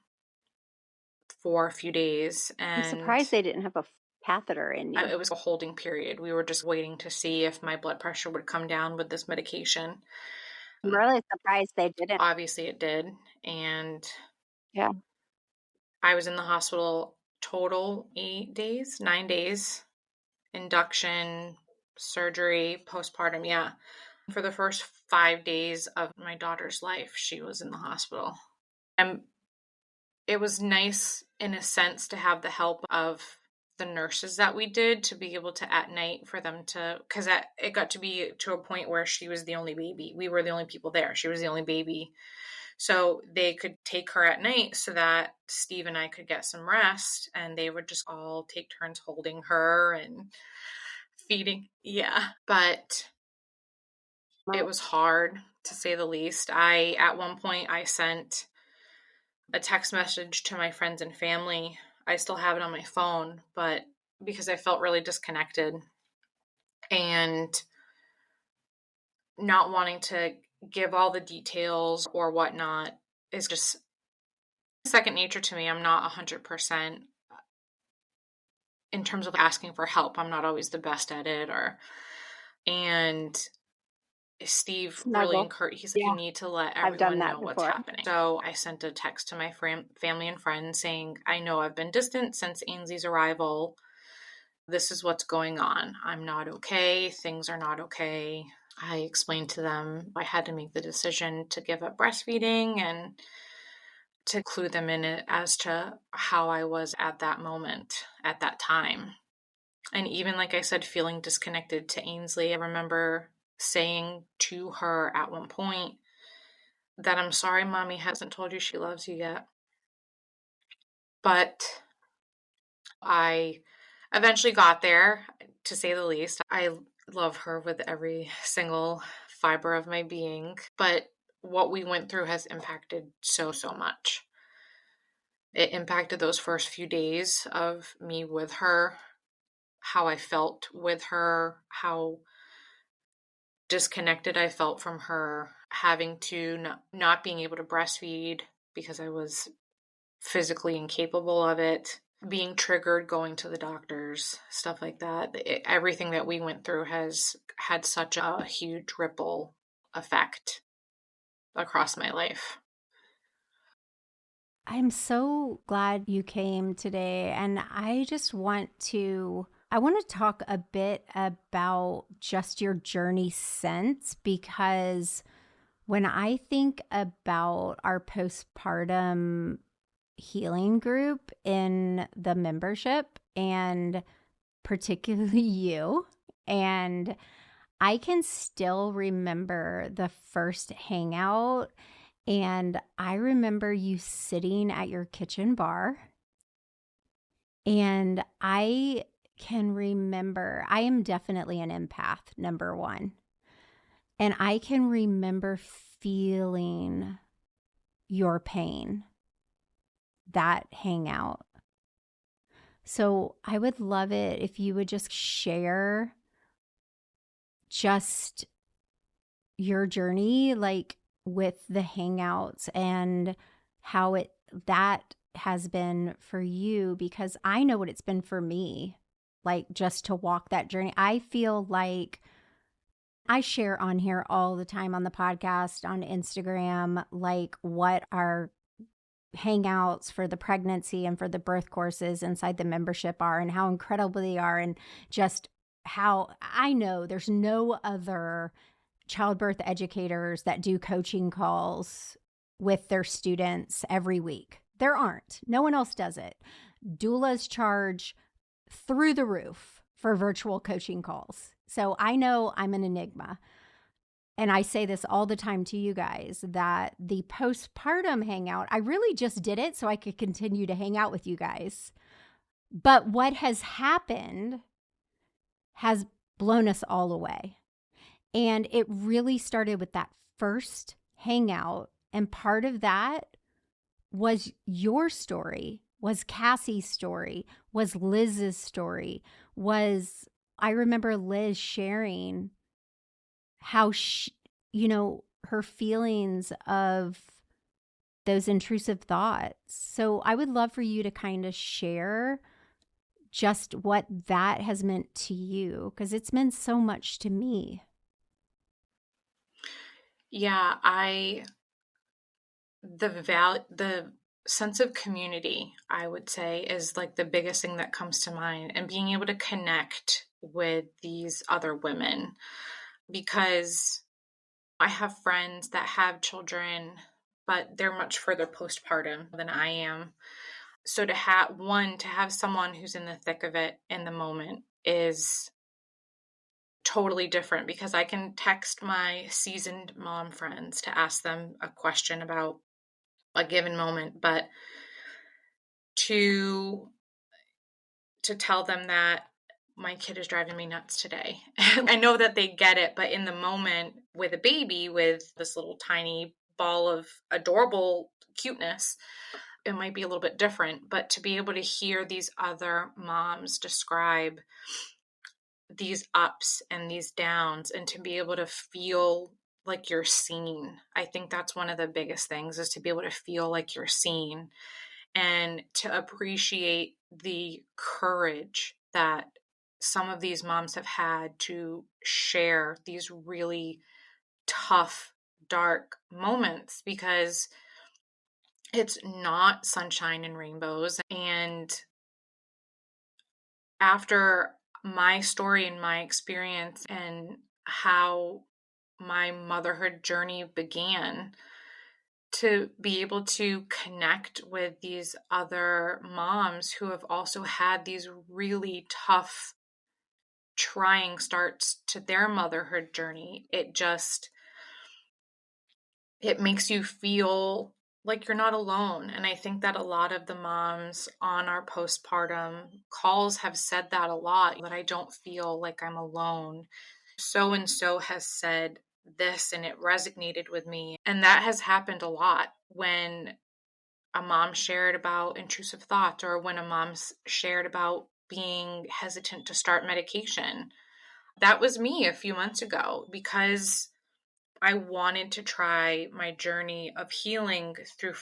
for a few days. And I'm surprised they didn't have a catheter in you. It was a holding period. We were just waiting to see if my blood pressure would come down with this medication. I'm really surprised they didn't. Obviously it did. And yeah, I was in the hospital total 9 days. Induction, surgery, postpartum, yeah. For the first 5 days of my daughter's life, she was in the hospital. And it was nice in a sense to have the help of the nurses that we did to be able to at night for them to, because it got to be to a point where she was the only baby. We were the only people there. She was the only baby. So they could take her at night so that Steve and I could get some rest, and they would just all take turns holding her and feeding. Yeah. But it was hard to say the least. At one point, I sent a text message to my friends and family. I still have it on my phone, but because I felt really disconnected and not wanting to give all the details or whatnot is just second nature to me. I'm not 100% in terms of asking for help. I'm not always the best at it, and Steve really encouraged, he's like, you need to let everyone know what's happening. So I sent a text to my family and friends saying, I know I've been distant since Ainsley's arrival. This is what's going on. I'm not okay. Things are not okay. I explained to them I had to make the decision to give up breastfeeding and to clue them in it as to how I was at that moment, at that time. And even like I said, feeling disconnected to Ainsley, I remember saying to her at one point that I'm sorry mommy hasn't told you she loves you yet. But I eventually got there, to say the least. I love her with every single fiber of my being, but what we went through has impacted so much. It impacted those first few days of me with her, how I felt with her, how disconnected I felt from her, having to not being able to breastfeed because I was physically incapable of it, being triggered, going to the doctors, stuff like that. Everything that we went through has had such a huge ripple effect across my life. I'm so glad you came today. And I want to talk a bit about just your journey since, because when I think about our postpartum healing group in the membership, and particularly you, and I can still remember the first hangout, and I remember you sitting at your kitchen bar. And I can remember, I am definitely an empath, number one. And I can remember feeling your pain that hangout. So I would love it if you would just share just your journey, like with the hangouts, and how that has been for you, because I know what it's been for me, like just to walk that journey. I feel like I share on here all the time on the podcast, on Instagram, like what our hangouts for the pregnancy and for the birth courses inside the membership are, and how incredible they are, and just how I know there's no other childbirth educators that do coaching calls with their students every week. There aren't. No one else does it. Doulas charge through the roof for virtual coaching calls. So I know I'm an enigma. And I say this all the time to you guys, that the postpartum hangout, I really just did it so I could continue to hang out with you guys. But what has happened has blown us all away. And it really started with that first hangout. And part of that was your story, was Cassie's story, was Liz's story, I remember Liz sharing how her feelings of those intrusive thoughts. So I would love for you to kind of share just what that has meant to you, because it's meant so much to me. Yeah, the sense of community, I would say, is like the biggest thing that comes to mind, and being able to connect with these other women because I have friends that have children, but they're much further postpartum than I am. So to have someone who's in the thick of it in the moment is totally different because I can text my seasoned mom friends to ask them a question about a given moment, but to tell them that my kid is driving me nuts today. I know that they get it, but in the moment with a baby with this little tiny ball of adorable cuteness, it might be a little bit different. But to be able to hear these other moms describe these ups and these downs and to be able to feel like you're seen, I think that's one of the biggest things, is to be able to feel like you're seen and to appreciate the courage that some of these moms have had to share these really tough, dark moments, because it's not sunshine and rainbows. And after my story and my experience and how my motherhood journey began, to be able to connect with these other moms who have also had these really tough, trying starts to their motherhood journey, it makes you feel like you're not alone. And I think that a lot of the moms on our postpartum calls have said that a lot, that I don't feel like I'm alone. So and so has said this and it resonated with me. And that has happened a lot when a mom shared about intrusive thoughts, or when a mom shared about being hesitant to start medication. That was me a few months ago because I wanted to try my journey of healing through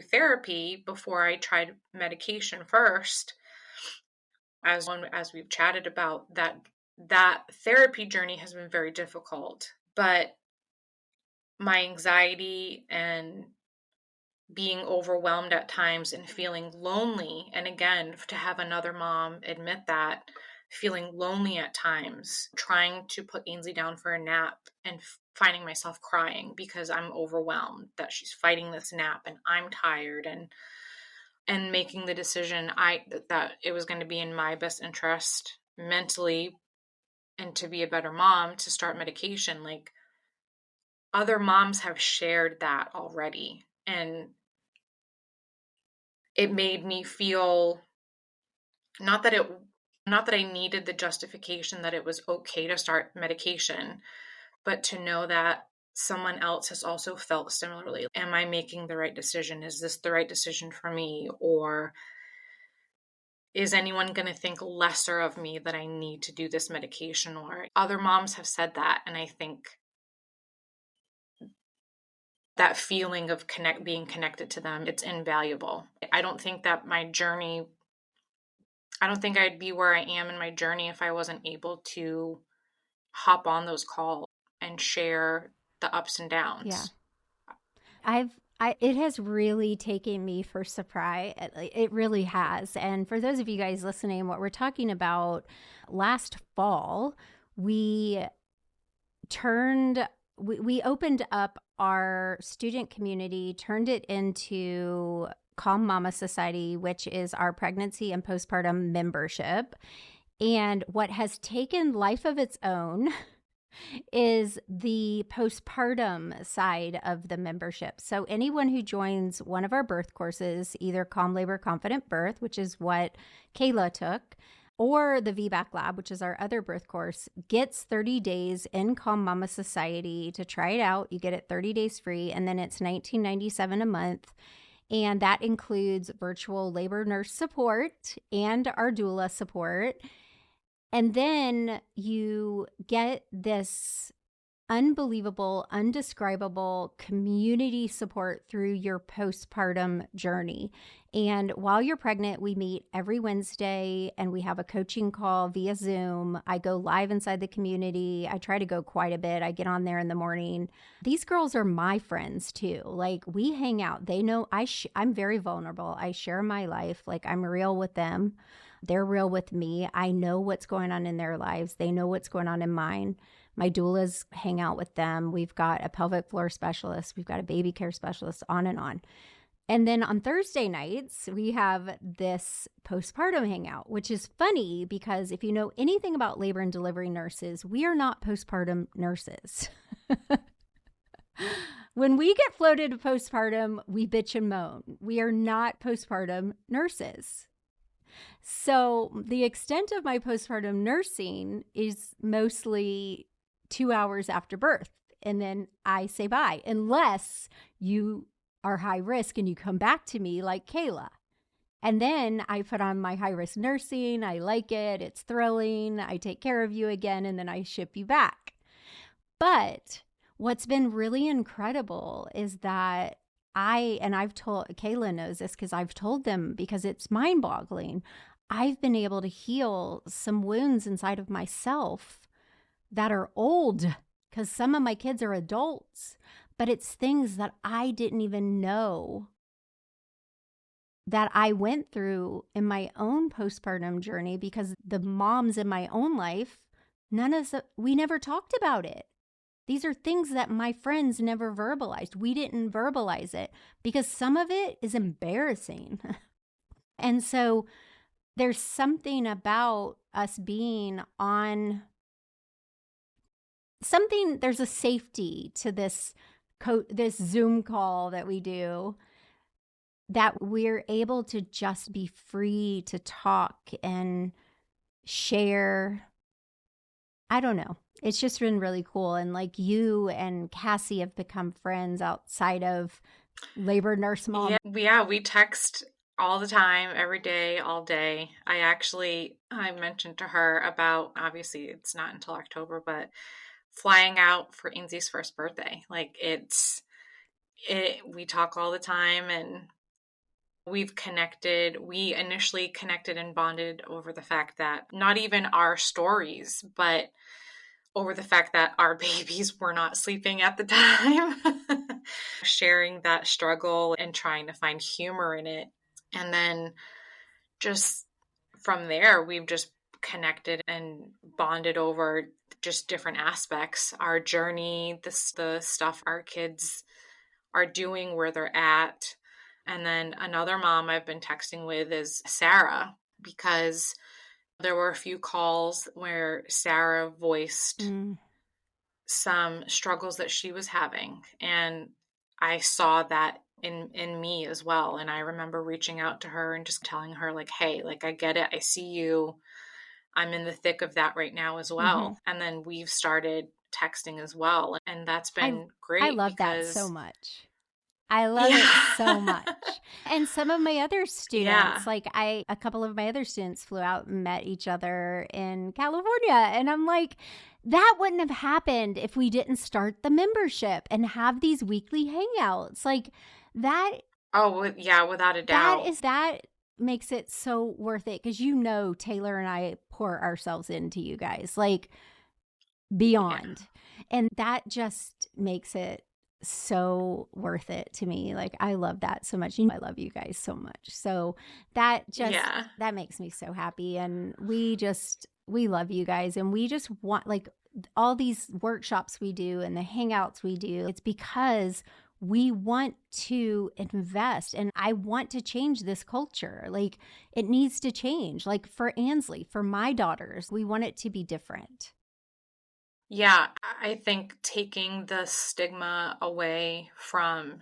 therapy before I tried medication first. As we've chatted about, that therapy journey has been very difficult, but my anxiety and being overwhelmed at times and feeling lonely, and again, to have another mom admit that, feeling lonely at times, trying to put Ainsley down for a nap and finding myself crying because I'm overwhelmed that she's fighting this nap and I'm tired, and making the decision that it was going to be in my best interest mentally and to be a better mom to start medication. Like, other moms have shared that already, and it made me feel not that it not that I needed the justification that it was okay to start medication, but to know that someone else has also felt similarly. Am I making the right decision? Is this the right decision for me? Or is anyone going to think lesser of me that I need to do this medication? Or other moms have said that, and I think that feeling of being connected to them, it's invaluable. I don't think I'd be where I am in my journey if I wasn't able to hop on those calls and share the ups and Yeah. downs. It has really taken me for surprise. It really has. And for those of you guys listening, what we're talking about, last fall, we we opened up our student community, turned it into Calm Mama Society, which is our pregnancy and postpartum membership. And what has taken life of its own is the postpartum side of the membership. So anyone who joins one of our birth courses, either Calm Labor Confident Birth, which is what Kayla took, or the VBAC Lab, which is our other birth course, gets 30 days in Calm Mama Society to try it out. You get it 30 days free, and then it's $19.97 a month. And that includes virtual labor nurse support and our doula support. And then you get this unbelievable, undescribable community support through your postpartum journey. And while you're pregnant, we meet every Wednesday and we have a coaching call via Zoom. I go live inside the community. I try to go quite a bit. I get on there in the morning. These girls are my friends too. Like, we hang out. They know I'm very vulnerable. I share my life. Like, I'm real with them. They're real with me. I know what's going on in their lives. They know what's going on in mine. My doulas hang out with them. We've got a pelvic floor specialist. We've got a baby care specialist, on and on. And then on Thursday nights, we have this postpartum hangout, which is funny because if you know anything about labor and delivery nurses, we are not postpartum nurses. When we get floated to postpartum, we bitch and moan. We are not postpartum nurses. So the extent of my postpartum nursing is mostly 2 hours after birth. And then I say bye, unless you are high risk and you come back to me like Kayla. And then I put on my high risk nursing. I like it. It's thrilling. I take care of you again, and then I ship you back. But what's been really incredible is that I've told, Kayla knows this because I've told them, because it's mind boggling. I've been able to heal some wounds inside of myself that are old, because some of my kids are adults, but it's things that I didn't even know that I went through in my own postpartum journey, because the moms in my own life, we never talked about it. These are things that my friends never verbalized. We didn't verbalize it because some of it is embarrassing. And so there's something about us being on something, there's a safety to this Zoom call that we do, that we're able to just be free to talk and share. I don't know. It's just been really cool. And like, you and Cassie have become friends outside of labor nurse mom. Yeah, we text all the time, every day, all day. I mentioned to her about, obviously it's not until October, but flying out for Ainsley's first birthday. Like, we talk all the time, and we've connected. We initially connected and bonded over the fact that not even our stories, but over the fact that our babies were not sleeping at the time, sharing that struggle and trying to find humor in it. And then just from there, we've just connected and bonded over just different aspects, our journey, the stuff our kids are doing, where they're at. And then another mom I've been texting with is Sarah, because there were a few calls where Sarah voiced some struggles that she was having. And I saw that in me as well. And I remember reaching out to her and just telling her, like, hey, like, I get it. I see you. I'm in the thick of that right now as well. And then we've started texting as well. And that's been great. I love that so much. I love it so much. And some of my other students, a couple of my other students flew out and met each other in California. And I'm like, that wouldn't have happened if we didn't start the membership and have these weekly hangouts. Like that. Oh, yeah, without a doubt. That makes it so worth it, because Taylor and I pour ourselves into you guys, like, beyond. Yeah. And that just makes it so worth it to me. Like, I love that so much. I love you guys so much. So that makes me so happy. And we love you guys. And we just want, like, all these workshops we do and the hangouts we do, it's because we want to invest, and I want to change this culture. Like, it needs to change. Like, for Ansley, for my daughters, we want it to be different. Yeah, I think taking the stigma away from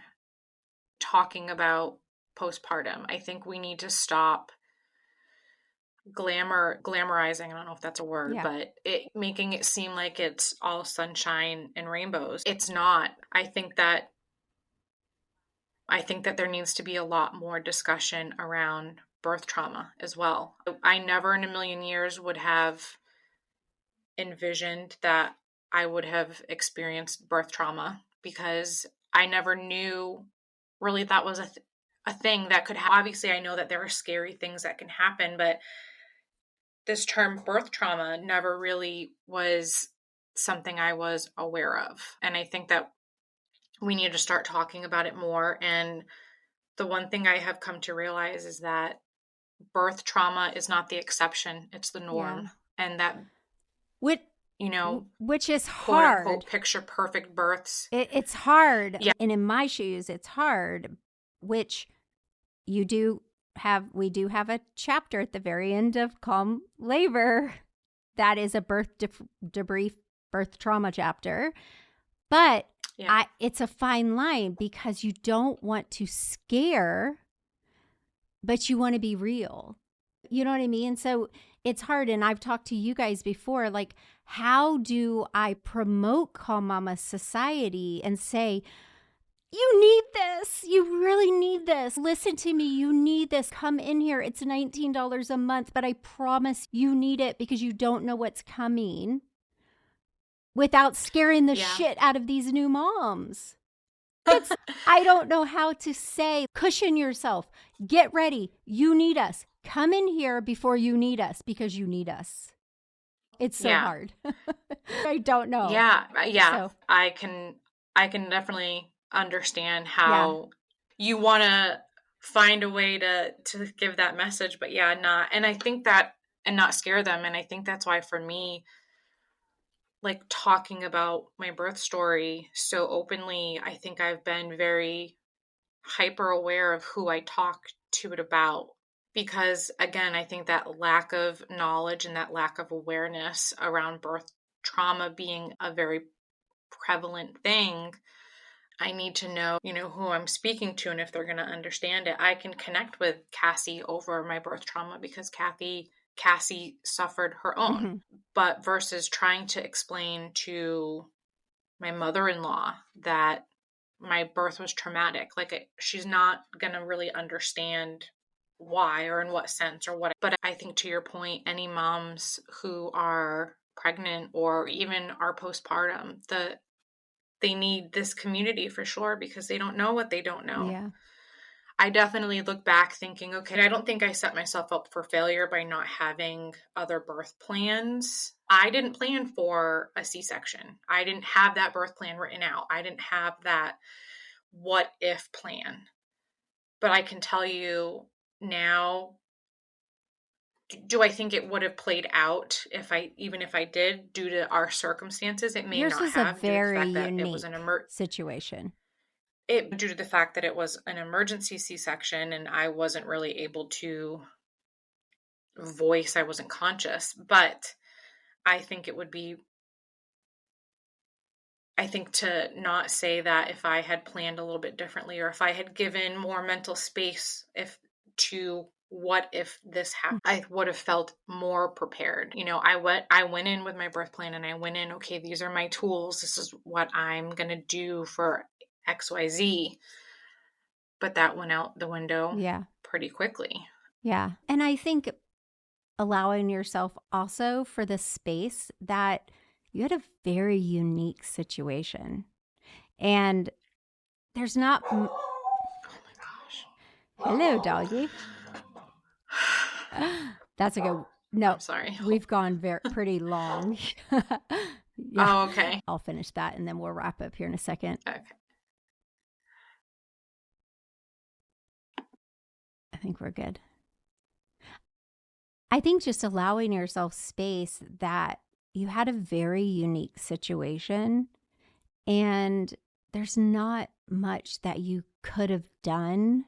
talking about postpartum, I think we need to stop glamorizing, I don't know if that's a word, but making it seem like it's all sunshine and rainbows. It's not. I think that there needs to be a lot more discussion around birth trauma as well. I never in a million years would have envisioned that I would have experienced birth trauma because I never knew really that was a thing that could happen. Obviously, I know that there are scary things that can happen, but this term birth trauma never really was something I was aware of. And I think that we need to start talking about it more. And the one thing I have come to realize is that birth trauma is not the exception, it's the Yeah. norm. And that, Which, you know, which is quote hard. unquote picture perfect births. It's hard. Yeah. And in my shoes, it's hard, which we do have a chapter at the very end of Calm Labor that is a debrief, birth trauma chapter. But Yeah. it's a fine line because you don't want to scare, but you want to be real. You know what I mean? So it's hard. And I've talked to you guys before, like, how do I promote Calm Mama Society and say, you need this. You really need this. Listen to me. You need this. Come in here. It's $19 a month, but I promise you need it because you don't know what's coming, without scaring the shit out of these new moms. I don't know how to say, cushion yourself. Get ready. You need us. Come in here before you need us because you need us. It's so hard. I don't know. Yeah. So. I can definitely understand how you want to find a way to give that message, but and I think that, and not scare them. And I think that's why for me, like, talking about my birth story so openly, I think I've been very hyper aware of who I talk to it about. Because again, I think that lack of knowledge and that lack of awareness around birth trauma being a very prevalent thing, I need to know, who I'm speaking to and if they're going to understand it. I can connect with Cassie over my birth trauma because Cassie suffered her own. Mm-hmm. But versus trying to explain to my mother-in-law that my birth was traumatic, like, she's not going to really understand why or in what sense or what. But I think, to your point, any moms who are pregnant or even are postpartum, they need this community for sure because they don't know what they don't know. Yeah. I definitely look back thinking, okay, I don't think I set myself up for failure by not having other birth plans. I didn't plan for a C-section. I didn't have that birth plan written out. I didn't have that what if plan. But I can tell you now, do I think it would have played out even if I did, due to our circumstances? It may Yours not was have, a very due to the fact that it was unique situation. due to the fact that it was an emergency C-section and I wasn't really able to voice, I wasn't conscious. But I think to not say that if I had planned a little bit differently, or if I had given more mental space to what if this happened, I would have felt more prepared. I went in with my birth plan and I went in, okay, these are my tools. This is what I'm going to do for XYZ. But that went out the window pretty quickly. Yeah. And I think allowing yourself also for the space that you had a very unique situation. And there's not. Oh my gosh. Hello, doggy. That's a good. No, I'm sorry. We've gone pretty long. Oh, okay. I'll finish that and then we'll wrap up here in a second. Okay. I think we're good. I think just allowing yourself space that you had a very unique situation and there's not much that you could have done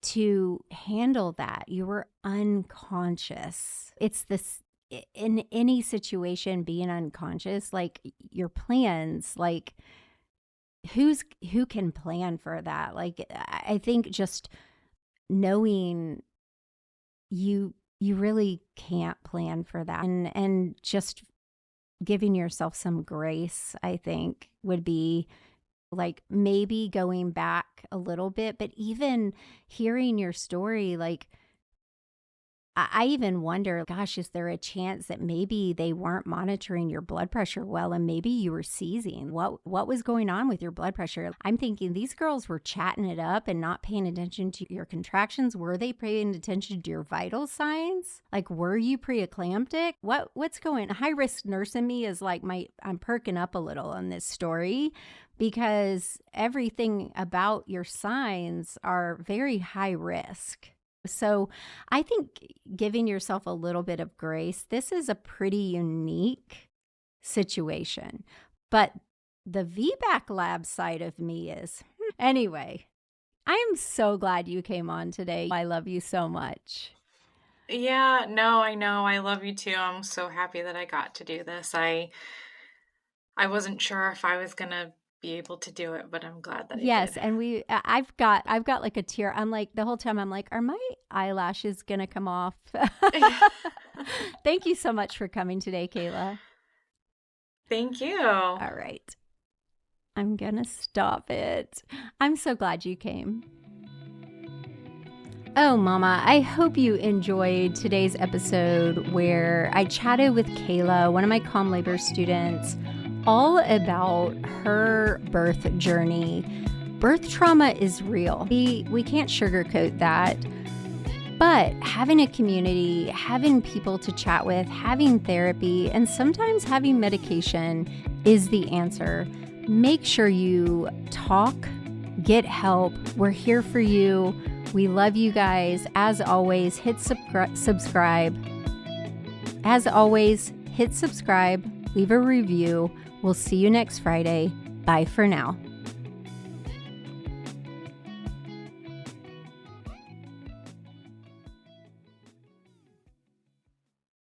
to handle that. You were unconscious. It's this, in any situation, being unconscious, like your plans, like who can plan for that? Like, I think just knowing you really can't plan for that, and just giving yourself some grace, I think, would be like maybe going back a little bit. But even hearing your story, like I even wonder, gosh, is there a chance that maybe they weren't monitoring your blood pressure well and maybe you were seizing? What was going on with your blood pressure? I'm thinking these girls were chatting it up and not paying attention to your contractions. Were they paying attention to your vital signs? Like, were you preeclamptic? What's going on? High risk nurse in me is like I'm perking up a little on this story because everything about your signs are very high risk. So I think giving yourself a little bit of grace, this is a pretty unique situation. But the VBAC lab side of me is, anyway, I am so glad you came on today. I love you so much. Yeah, no, I know. I love you too. I'm so happy that I got to do this. I wasn't sure if I was gonna be able to do it, but I'm glad that I Yes, did. and I've got like a tear. I'm like the whole time I'm like, are my eyelashes gonna come off? Thank you so much for coming today, Kayla. Thank you. All right. I'm gonna stop it. I'm so glad you came. Oh, Mama, I hope you enjoyed today's episode where I chatted with Kayla, one of my Calm Labor students, all about her birth journey. Birth trauma is real. We can't sugarcoat that. But having a community, having people to chat with, having therapy, and sometimes having medication is the answer. Make sure you talk, get help. We're here for you. We love you guys. As always, hit subscribe. As always, hit subscribe, leave a review. We'll see you next Friday. Bye for now.